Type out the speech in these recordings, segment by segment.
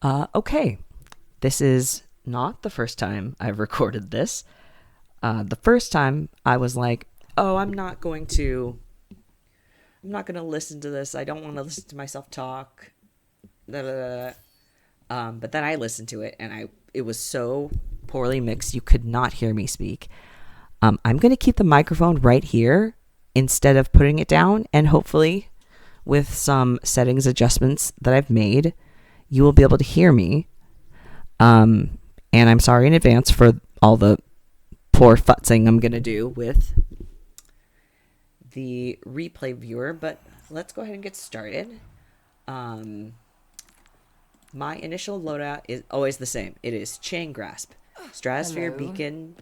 Okay, this is not the first time I've recorded this. The first time I was like, oh, I'm not going to listen to this. I don't want to listen to myself talk. Da, da, da, da. But then I listened to it, and it was so poorly mixed, you could not hear me speak. I'm going to keep the microphone right here instead of putting it down, and hopefully with some settings adjustments that I've made, you will be able to hear me. And I'm sorry in advance for all the poor futzing I'm going to do with the replay viewer, but let's go ahead and get started. My initial loadout is always the same. It is Chain Grasp, Stratosphere, Hello. Beacon,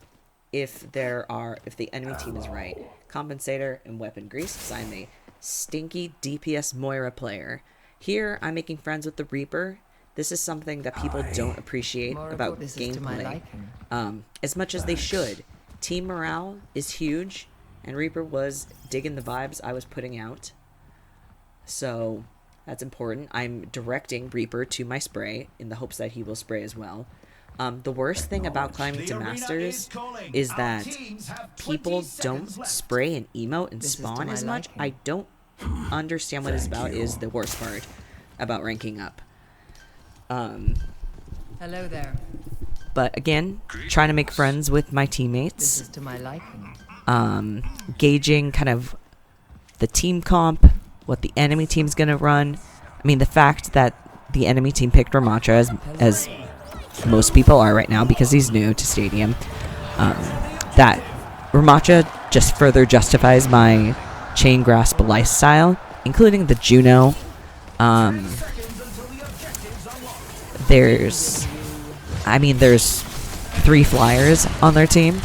if the enemy team is right, Compensator, and Weapon Grease, because I'm a stinky DPS Moira player. Here, I'm making friends with the Reaper. This is something that people don't appreciate about gameplay as much as they should. Team morale is huge, and Reaper was digging the vibes I was putting out. So that's important. I'm directing Reaper to my spray in the hopes that he will spray as well. The worst thing about climbing to Masters is that people don't spray and emote and spawn as much. I don't understand what it's about is the worst part about ranking up. Hello there. But again, trying to make friends with my teammates. This is to my liking. Gauging kind of the team comp, what the enemy team's gonna run. I mean, the fact that the enemy team picked Ramatra as most people are right now because he's new to Stadium, that Ramatra just further justifies my Chain Grasp lifestyle, including the Juno. There's 3 flyers on their team.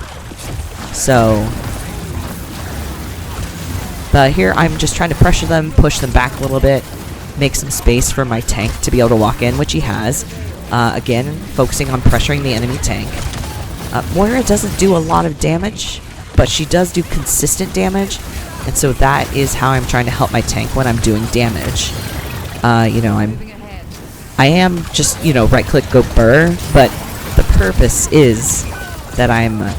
So, but here I'm just trying to pressure them, push them back a little bit, make some space for my tank to be able to walk in, which he has. Again, focusing on pressuring the enemy tank. Moira doesn't do a lot of damage, but she does do consistent damage, and so that is how I'm trying to help my tank when I'm doing damage. I am just, right click, go burr, but the purpose is that I'm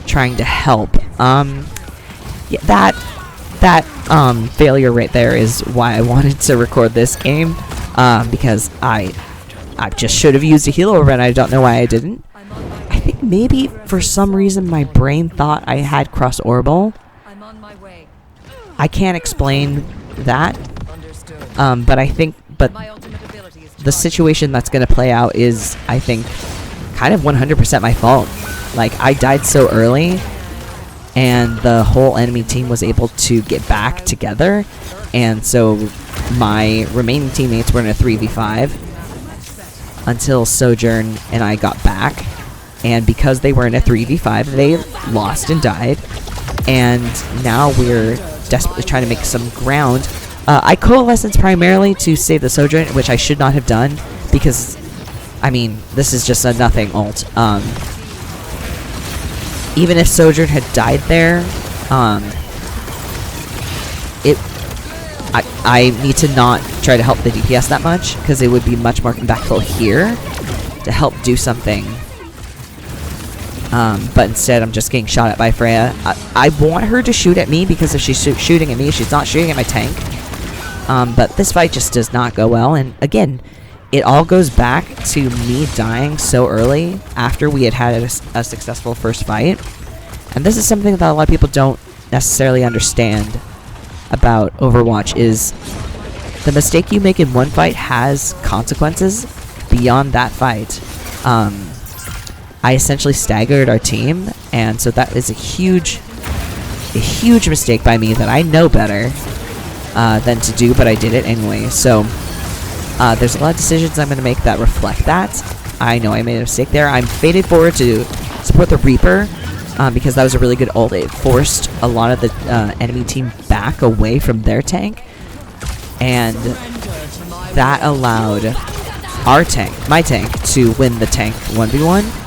trying to help. That failure right there is why I wanted to record this game, because I just should have used a heal over, and I don't know why I didn't. I think maybe for some reason my brain thought I had cross orbal. I'm on my way. I can't explain that, Understood. but My ultimate ability is the situation that's going to play out is, I think, kind of 100% my fault. Like, I died so early, and the whole enemy team was able to get back together, and so my remaining teammates were in a 3v5 until Sojourn and I got back, and because they were in a 3v5, they lost and died, and now we're desperately trying to make some ground. I coalescence primarily to save the Sojourn, which I should not have done, because, I mean, this is just a nothing ult. Even if Sojourn had died there, I need to not try to help the DPS that much, because it would be much more impactful here to help do something. But instead, I'm just getting shot at by Freya. I want her to shoot at me, because if she's shooting at me, she's not shooting at my tank. But this fight just does not go well, and again, it all goes back to me dying so early after we had a successful first fight. And this is something that a lot of people don't necessarily understand about Overwatch, is the mistake you make in one fight has consequences beyond that fight. I essentially staggered our team, and so that is a huge mistake by me that I know better than to do, but I did it anyway. So there's a lot of decisions I'm going to make that reflect that. I know I made a mistake there. I'm fated forward to support the Reaper, because that was a really good ult. It forced a lot of the enemy team back away from their tank, and that allowed my tank, to win the tank 1v1.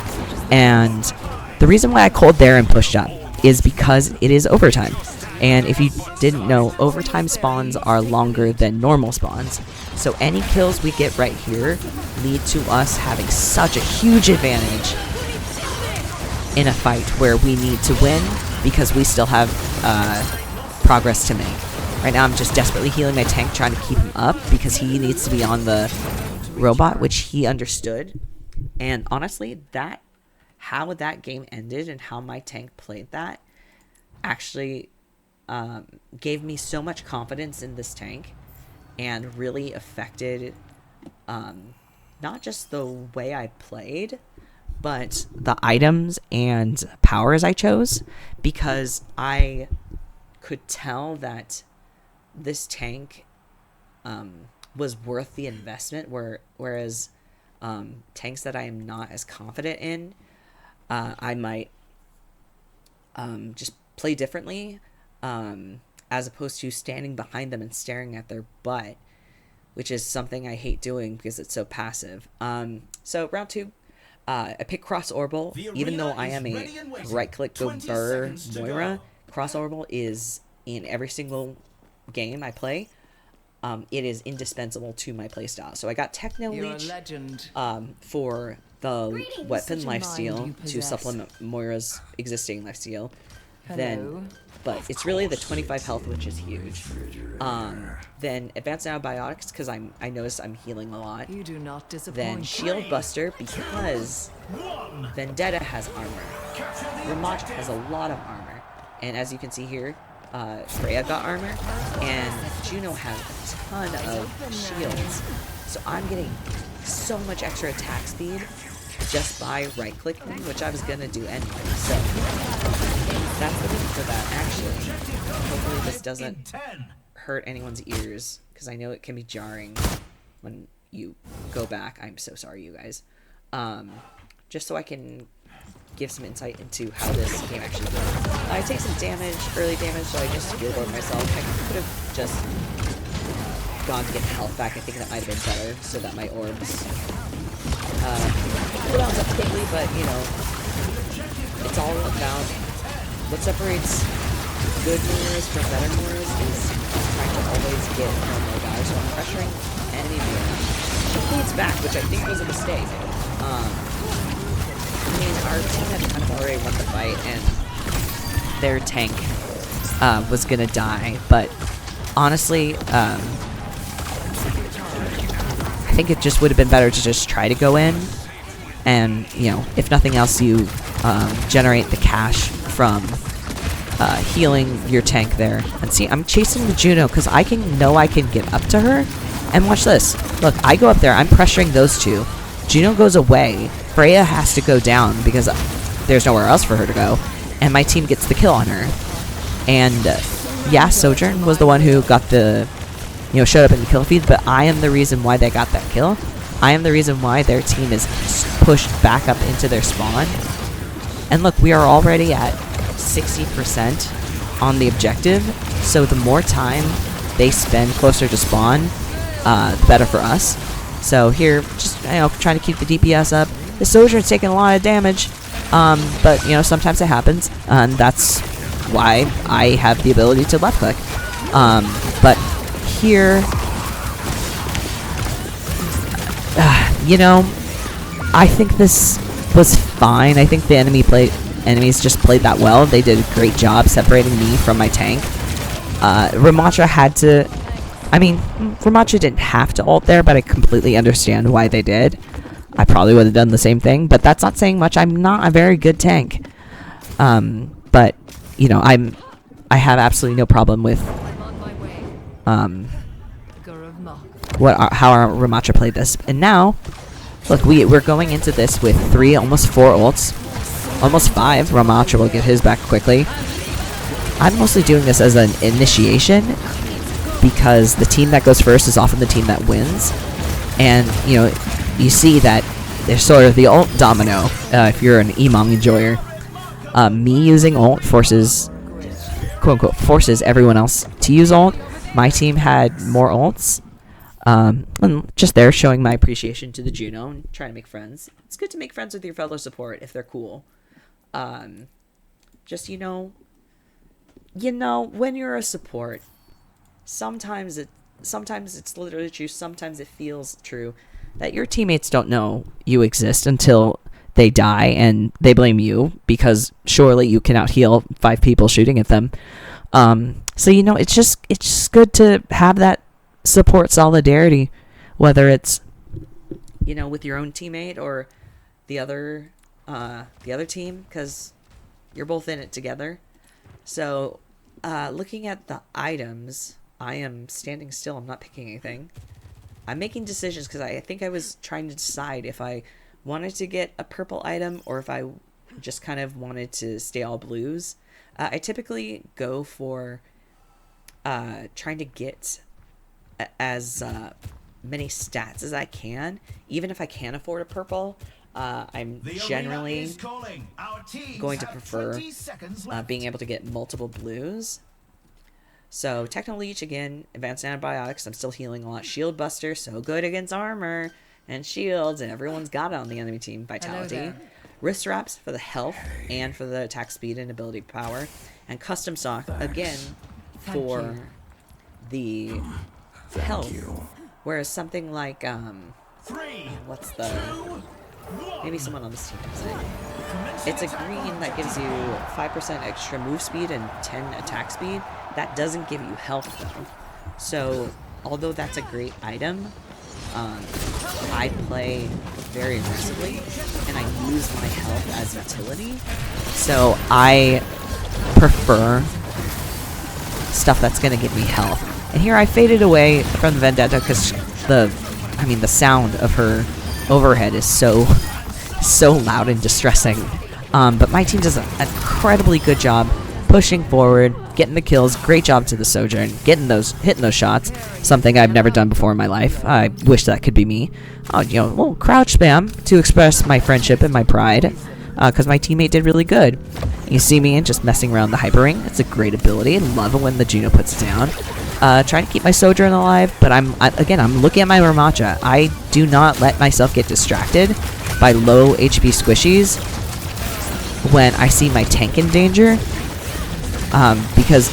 And the reason why I called there and pushed up is because it is overtime. And if you didn't know, overtime spawns are longer than normal spawns. So any kills we get right here lead to us having such a huge advantage in a fight where we need to win because we still have progress to make. Right now I'm just desperately healing my tank, trying to keep him up because he needs to be on the robot, which he understood. And honestly, how that game ended and how my tank played that actually gave me so much confidence in this tank and really affected not just the way I played, but the items and powers I chose, because I could tell that this tank was worth the investment, whereas tanks that I am not as confident in, I might just play differently, as opposed to standing behind them and staring at their butt, which is something I hate doing because it's so passive. So round 2, I pick Cross Orbital. Even though I am a right-click go burr Moira, Cross Orbital is in every single game I play. It is indispensable to my playstyle. So I got Techno Leech for the weapon lifesteal to supplement Moira's existing lifesteal. But it's really the 25 health, which is huge. Then Advanced Antibiotics, because I noticed I'm healing a lot. You do not disappoint. Then Shield Buster, because Vendetta has armor. Ramattra has a lot of armor. And as you can see here, Freya got armor, and Juno has a ton of shields. So I'm getting so much extra attack speed just by right-clicking, which I was gonna do anyway. So that's the reason for that. Actually, hopefully this doesn't hurt anyone's ears, because I know it can be jarring when you go back. I'm so sorry, you guys. Just so I can give some insight into how this game actually goes. I take some damage, early damage, so I just healed over myself. I could have just gone to get health back. I think that might have been better, so that my orbs cooldowns up quickly, but, you know, it's all about what separates good Moiras from better Moiras is trying to always get more guys. So I'm pressuring enemy Moira. She fades back, which I think was a mistake. I mean, our team had kind of already won the fight, and their tank was gonna die, but honestly, I think it just would have been better to just try to go in, and, you know, if nothing else, you generate the cash from healing your tank there. And see, I'm chasing the Juno because I know I can get up to her, and watch this. Look, I go up there, I'm pressuring those two. Juno goes away. Freya has to go down because there's nowhere else for her to go, and my team gets the kill on her. And yeah, Sojourn was the one who got the, you know, showed up in the kill feed, but I am the reason why they got that kill. I am the reason why their team is pushed back up into their spawn. And look, we are already at 60% on the objective, so the more time they spend closer to spawn, the better for us. So here, just, you know, trying to keep the DPS up. The Sojourn's taking a lot of damage, but, you know, sometimes it happens, and that's why I have the ability to left click. But here, you know, I think this was fine. I think the enemies just played that well. They did a great job separating me from my tank. Ramattra had to, I mean, Ramattra didn't have to ult there, but I completely understand why they did. I probably would have done the same thing, but that's not saying much. I'm not a very good tank. But, you know, I have absolutely no problem with how our Ramattra played this. And now, look, we're going into this with 3, almost 4 ults. Almost 5. Ramattra will get his back quickly. I'm mostly doing this as an initiation because the team that goes first is often the team that wins. And, you know, you see that there's sort of the ult domino if you're an Emong enjoyer. Me using ult forces, quote-unquote, forces everyone else to use ult. My team had more ults. And just there showing my appreciation to the Juno and trying to make friends. It's good to make friends with your fellow support if they're cool. Just, you know, you know, when you're a support, sometimes it's literally true, sometimes it feels true that your teammates don't know you exist until they die and they blame you because surely you can out heal 5 people shooting at them. So you know, it's just good to have that support solidarity, whether it's, you know, with your own teammate or the other team, because you're both in it together. So looking at the items, I am standing still. I'm not picking anything. I'm making decisions because I think I was trying to decide if I wanted to get a purple item or if I just kind of wanted to stay all blues. I typically go for trying to get as many stats as I can, even if I can't afford a purple. I'm generally going to prefer being able to get multiple blues. So Techno Leech again, advanced antibiotics. I'm still healing a lot. Shield Buster, so good against armor and shields, and everyone's got it on the enemy team. Vitality. Wrist wraps for the health and for the attack speed and ability power, and custom sock again for the health. Whereas something like what's the maybe someone on this team can say. It's a green that gives you 5% extra move speed and 10 attack speed. That doesn't give you health though. So although that's a great item, I play very aggressively and I use my health as utility. So I prefer stuff that's gonna give me health. And here I faded away from the Vendetta because the sound of her overhead is so loud and distressing. But my team does an incredibly good job pushing forward, getting the kills. Great job to the Sojourn, hitting those shots. Something I've never done before in my life. I wish that could be me. You know, a little crouch spam to express my friendship and my pride, because my teammate did really good. You see me and just messing around the Hyper Ring. It's a great ability. I love it when the Juno puts it down. Trying to keep my Sojourn alive, but I'm looking at my Ramacha. I do not let myself get distracted by low HP squishies when I see my tank in danger. Because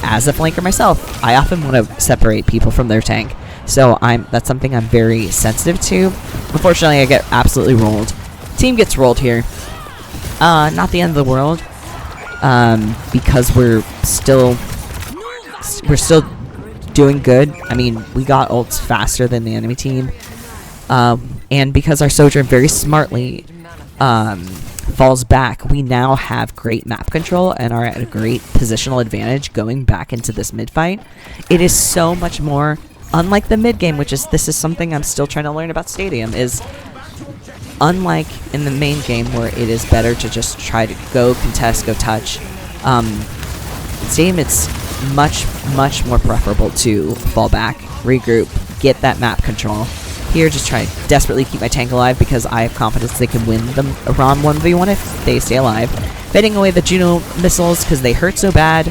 as a flanker myself, I often want to separate people from their tank. So that's something I'm very sensitive to. Unfortunately, I get absolutely rolled. Team gets rolled here. Not the end of the world. Because we're still doing good. I mean, we got ults faster than the enemy team. And because our Sojourn very smartly falls back, we now have great map control and are at a great positional advantage going back into this mid fight. It is so much more unlike the mid game, this is something I'm still trying to learn about Stadium, is unlike in the main game where it is better to just try to go contest, go touch. Stadium, it's much more preferable to fall back, regroup, get that map control. Here, just try to desperately keep my tank alive because I have confidence they can win them around 1v1 if they stay alive. Fading away the Juno missiles because they hurt so bad.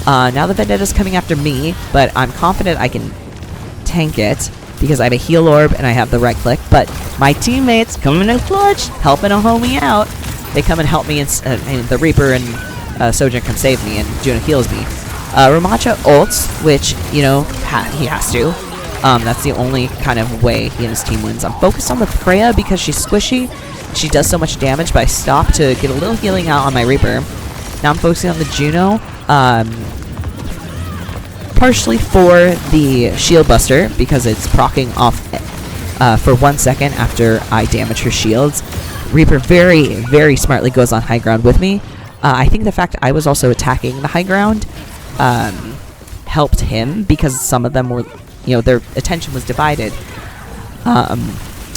Now the Vendetta's coming after me, but I'm confident I can tank it because I have a heal orb and I have the right click. But my teammates coming in clutch, helping a homie out. They come and help me, and the Reaper and Sojourn come save me, and Juno heals me. Ramacha ults, which, you know, he has to. That's the only kind of way he and his team wins. I'm focused on the Freya because she's squishy. She does so much damage, but I stop to get a little healing out on my Reaper. Now I'm focusing on the Juno, partially for the Shield Buster because it's proccing off for 1 second after I damage her shields. Reaper very smartly goes on high ground with me. I think the fact I was also attacking the high ground helped him because some of them were, you know, their attention was divided.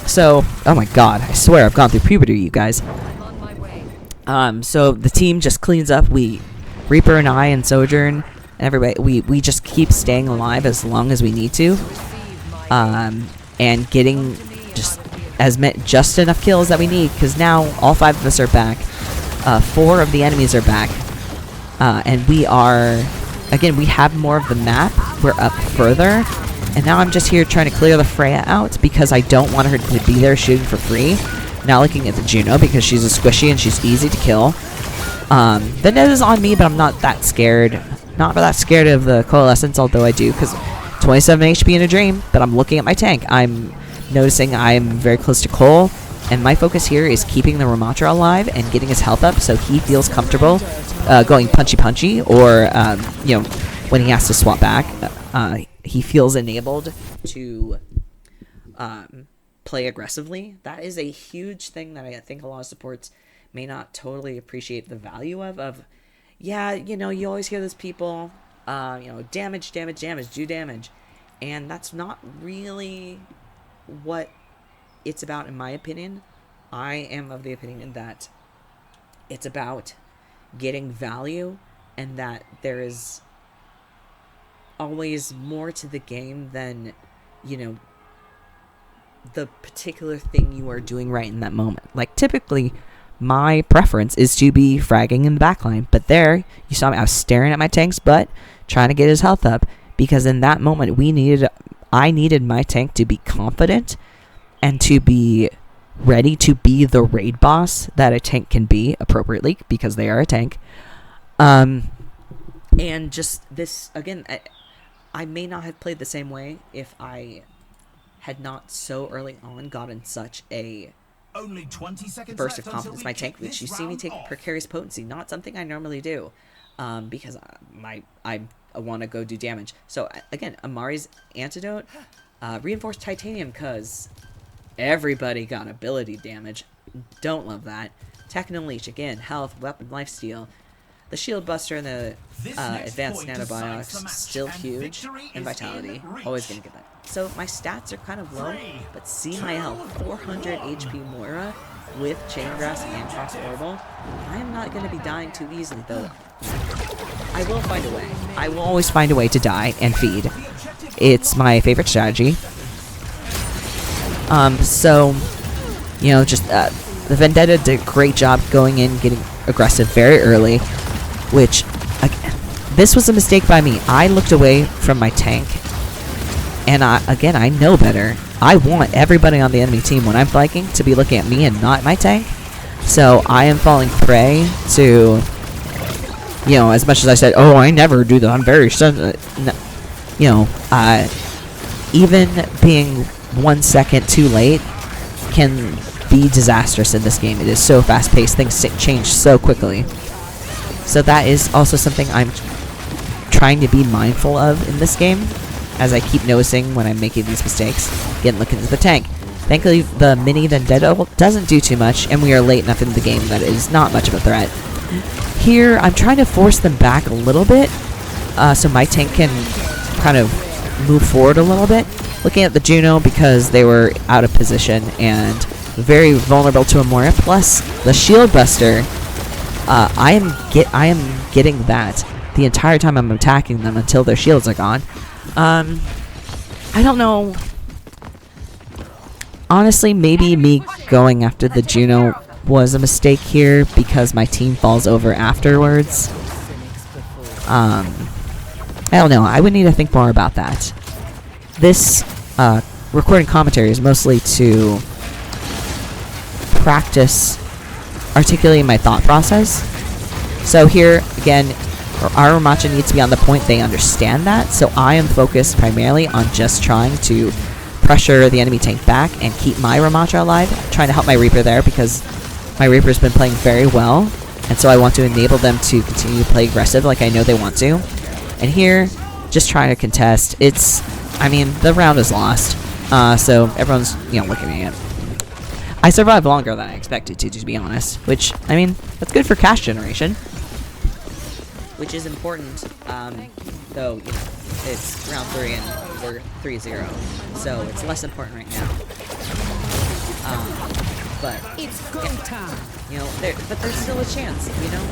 So, oh my god, I swear I've gone through puberty, you guys. So the team just cleans up. Reaper and I and Sojourn and everybody, we just keep staying alive as long as we need to. And getting just enough kills that we need, because now all 5 of us are back. 4 of the enemies are back. And we are, again, we have more of the map. We're up further. And now I'm just here trying to clear the Freya out because I don't want her to be there shooting for free. Now looking at the Juno because she's a squishy and she's easy to kill. Vendetta's on me, but I'm not that scared. not that scared of the Coalescence, although I do, because 27 HP in a dream, but I'm looking at my tank. I'm noticing I'm very close to Cole, and my focus here is keeping the Ramatra alive and getting his health up so he feels comfortable going punchy, or, you know, when he has to swap back, he feels enabled to play aggressively. That is a huge thing that I think a lot of supports may not totally appreciate the value of. Yeah, you know, you always hear those people, you know, damage, do damage. And that's not really what it's about, in my opinion. I am of the opinion that it's about getting value, and that there is always more to the game than, you know, the particular thing you are doing right in that moment. Like, typically, my preference is to be fragging in the backline, but there, you saw me, I was staring at my tank's butt, trying to get his health up, because in that moment, I needed my tank to be confident, and to be ready to be the raid boss that a tank can be, appropriately, because they are a tank. And just this, again, I may not have played the same way if I had not so early on gotten such a only 20 seconds burst of left confidence in my tank, which you see me take precarious potency, not something I normally do, because I want to go do damage. So again, Amari's antidote, reinforced titanium, because everybody got ability damage. Don't love that. Techno Leech, again, health, weapon, lifesteal. The Shield Buster and the Advanced Nanobiotics, still huge. And Vitality, always gonna get that. So my stats are kind of low, but see my health, 400 HP Moira with Chaingrass and Cross Orbital. I am not gonna be dying too easily, though. I will find a way. I will always find a way to die and feed. It's my favorite strategy. So, you know, just, the Vendetta did a great job going in, getting aggressive very early, which, this was a mistake by me. I looked away from my tank, and I know better. I want everybody on the enemy team when I'm flanking to be looking at me and not my tank. So I am falling prey to, you know, as much as I said, oh, I never do that, I'm very sensitive. No, you know, even being 1 second too late can be disastrous in this game. It is so fast-paced, things change so quickly. So that is also something I'm trying to be mindful of in this game, as I keep noticing when I'm making these mistakes. Again, look into the tank. Thankfully, the mini Vendetta doesn't do too much, and we are late enough in the game that it is not much of a threat. Here, I'm trying to force them back a little bit, so my tank can kind of move forward a little bit. Looking at the Juno, because they were out of position and very vulnerable to a Moira, plus the Shield Buster. I am getting that the entire time I'm attacking them until their shields are gone. I don't know. Honestly, maybe me going after the Juno was a mistake here because my team falls over afterwards. I don't know. I would need to think more about that. This recording commentary is mostly to practice articulating my thought process. So here, again, our Ramacha needs to be on the point they understand that, so I am focused primarily on just trying to pressure the enemy tank back and keep my Ramacha alive, trying to help my Reaper there because my Reaper's been playing very well, and so I want to enable them to continue to play aggressive like I know they want to. And here, just trying to contest. I mean, the round is lost, so everyone's, you know, looking at it. I survived longer than I expected to be honest, which, I mean, that's good for cash generation. Which is important, though, you know, it's round 3 and we're 3-0, so it's less important right now. But It's go time. you know, but there's still a chance, you know.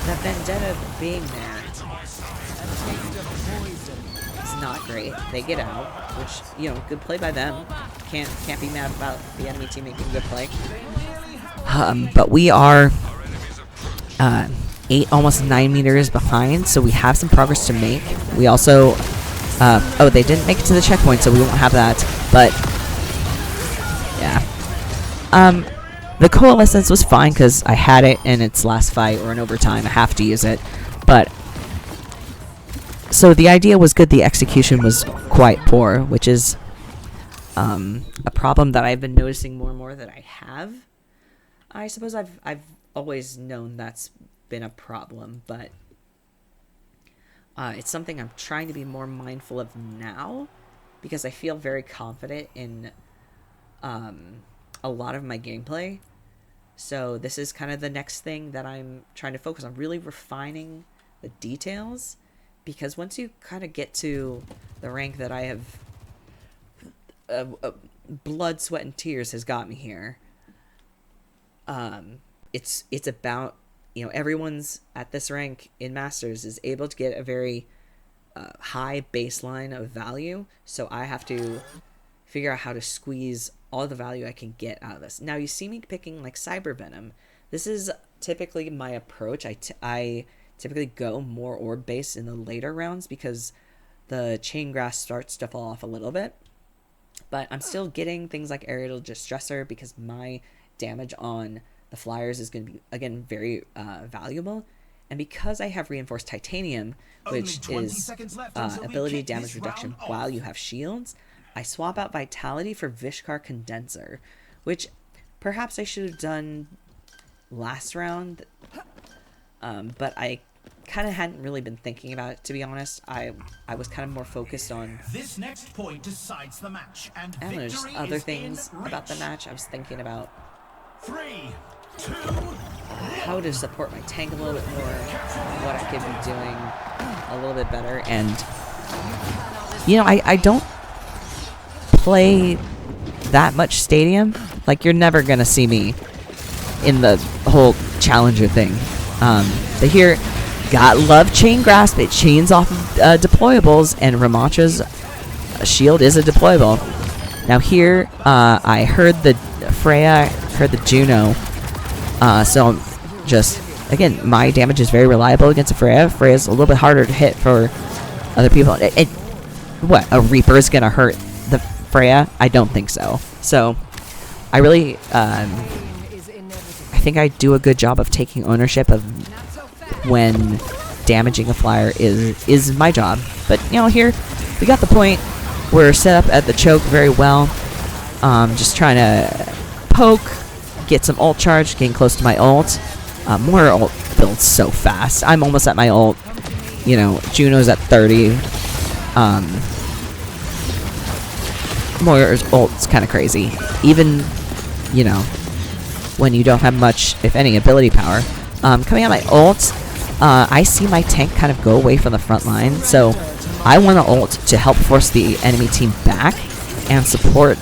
That Vendetta being there is not great. They get out, which, you know, good play by them. Can't be mad about the enemy team making good play. But we are 8, almost 9 meters behind, so we have some progress to make. We also, oh, they didn't make it to the checkpoint, so we won't have that. But yeah, the Coalescence was fine because I had it in its last fight or in overtime. I have to use it, but So the idea was good, the execution was quite poor, which is a problem that I've been noticing more and more that I have. I suppose I've always known that's been a problem, but it's something I'm trying to be more mindful of now, because I feel very confident in a lot of my gameplay. So this is kind of the next thing that I'm trying to focus on, really refining the details, because once you kind of get to the rank that I have, blood, sweat, and tears has got me here. It's about, you know, everyone's at this rank in Masters is able to get a very high baseline of value, so I have to figure out how to squeeze all the value I can get out of this. Now, you see me picking like Cyber Venom. This is typically my approach. I typically go more orb based in the later rounds because the chain grass starts to fall off a little bit. But I'm still getting things like Aerial Distressor because my damage on the flyers is going to be, again, very valuable. And because I have Reinforced Titanium, which is ability damage reduction while you have shields, I swap out Vitality for Vishkar Condenser, which perhaps I should have done last round, but I kind of hadn't really been thinking about it, to be honest. I was kind of more focused on this next point decides the match, and I don't know, just other things about the match. I was thinking about 3, 2, how to support my tank a little bit more, what I could be doing a little bit better, and you know, I don't play that much Stadium. Like, you're never gonna see me in the whole Challenger thing. But here, got love Chain Grasp. It chains off of deployables, and Ramacha's shield is a deployable. Now here, I heard the Freya, heard the Juno, so I'm just, again, my damage is very reliable against a Freya. Freya's a little bit harder to hit for other people. What, a Reaper is gonna hurt the Freya? I don't think so. So, I really, I think I do a good job of taking ownership of when damaging a flyer is my job. But, you know, here, we got the point. We're set up at the choke very well. Just trying to poke, get some ult charge, getting close to my ult. Moira ult builds so fast. I'm almost at my ult. You know, Juno's at 30. Moira's ult's kind of crazy. Even, you know, when you don't have much, if any, ability power. Coming out my ult, I see my tank kind of go away from the front line, so I want to ult to help force the enemy team back and support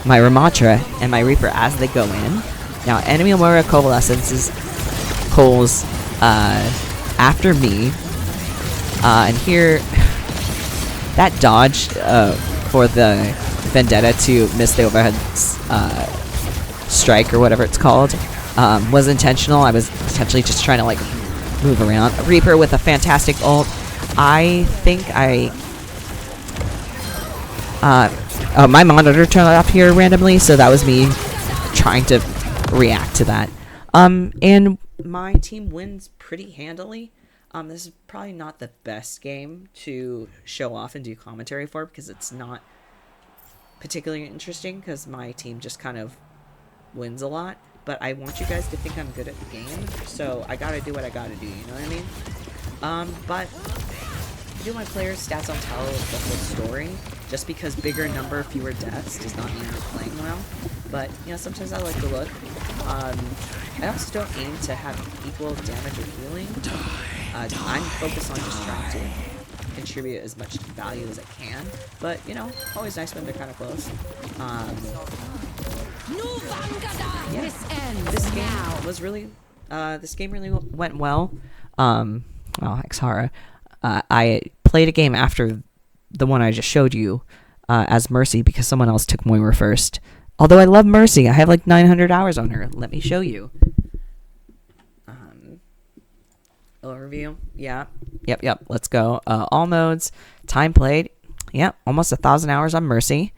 my Ramatra and my Reaper as they go in. Now, enemy Moira coalesces after me, and here, that dodge for the Vendetta to miss the overhead strike, or whatever it's called, was intentional. I was essentially just trying to, like, move around. Reaper with a fantastic ult. I think my monitor turned off here randomly, so that was me trying to react to that. And my team wins pretty handily. This is probably not the best game to show off and do commentary for, because it's not particularly interesting, because my team just kind of wins a lot. But I want you guys to think I'm good at the game, so I gotta do what I gotta do, you know what I mean? But I do my players' stats don't tell the whole story. Just because bigger number, fewer deaths does not mean you're playing well. But, you know, sometimes I like to look. I also don't aim to have equal damage or healing. I'm focused on just trying to contribute as much value as I can. But, you know, always nice when they're kind of close. Yeah, this game was really, this game really went well. Xhara. I played a game after the one I just showed you as Mercy because someone else took Moira first. Although I love Mercy. I have like 900 hours on her. Let me show you. Overview. Yeah. Yep. Let's go. All modes. Time played. Yep. Almost 1,000 hours on Mercy.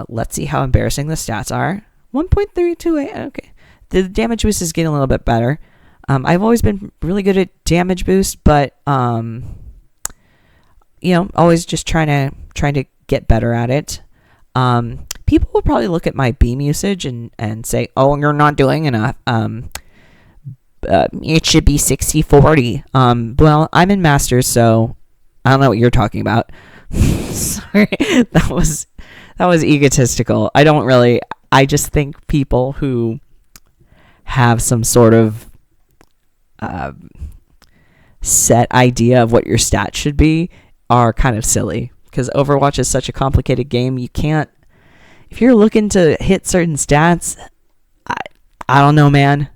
Let's see how embarrassing the stats are. 1.328. Okay. The damage boost is getting a little bit better. I've always been really good at damage boost, but always just trying to get better at it. People will probably look at my beam usage and say, oh, you're not doing enough. It should be 60-40. Well, I'm in Masters, so I don't know what you're talking about. Sorry, that was egotistical. I just think people who have some sort of set idea of what your stats should be are kind of silly, because Overwatch is such a complicated game. You can't, if you're looking to hit certain stats, I don't know, man.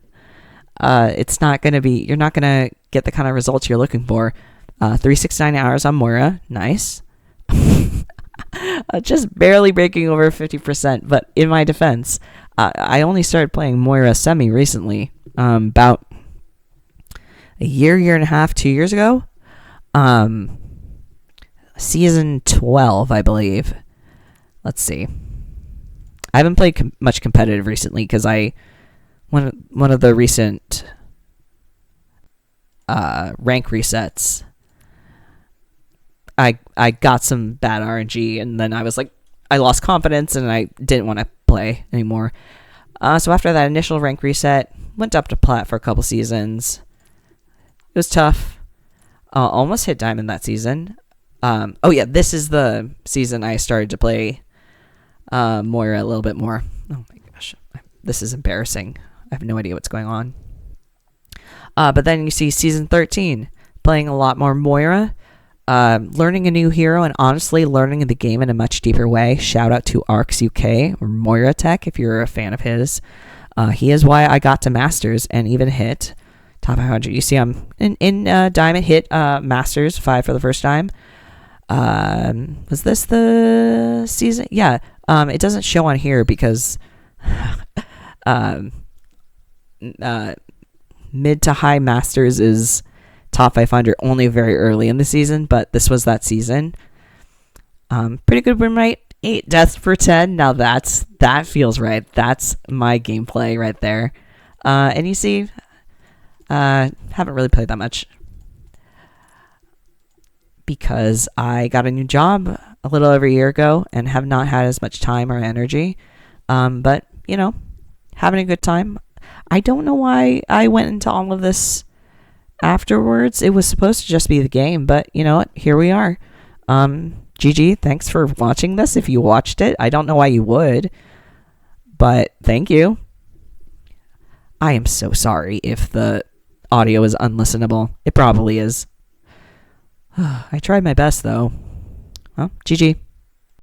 It's not going to be, you're not going to get the kind of results you're looking for. 369 hours on Moira, nice. Just barely breaking over 50%, but in my defense, I only started playing Moira semi recently, about a year and a half, 2 years ago. Season 12, I believe. Let's see. I haven't played much competitive recently because one of the recent rank resets, I got some bad RNG, and then I was like, I lost confidence, and I didn't want to play anymore. So after that initial rank reset, went up to plat for a couple seasons. It was tough. Almost hit diamond that season. Oh yeah, this is the season I started to play Moira a little bit more. Oh my gosh, this is embarrassing. I have no idea what's going on. But then you see season 13, playing a lot more Moira, learning a new hero, and honestly learning the game in a much deeper way. Shout out to Arcs UK, or Moira Tech, if you're a fan of his. He is why I got to Masters and even hit top 500. You see I'm in Diamond, hit Masters 5 for the first time. Was this the season? Yeah. It doesn't show on here because mid to high Masters is top 500 only very early in the season, but this was that season. Pretty good win rate, 8 deaths per 10. Now that feels right. That's my gameplay right there. And you see, haven't really played that much because I got a new job a little over a year ago and have not had as much time or energy. But having a good time. I don't know why I went into all of this afterwards. It was supposed to just be the game, but you know what? Here we are. GG, thanks for watching this. If you watched it, I don't know why you would, but thank you. I am so sorry if the audio is unlistenable. It probably is. I tried my best, though. Well, GG.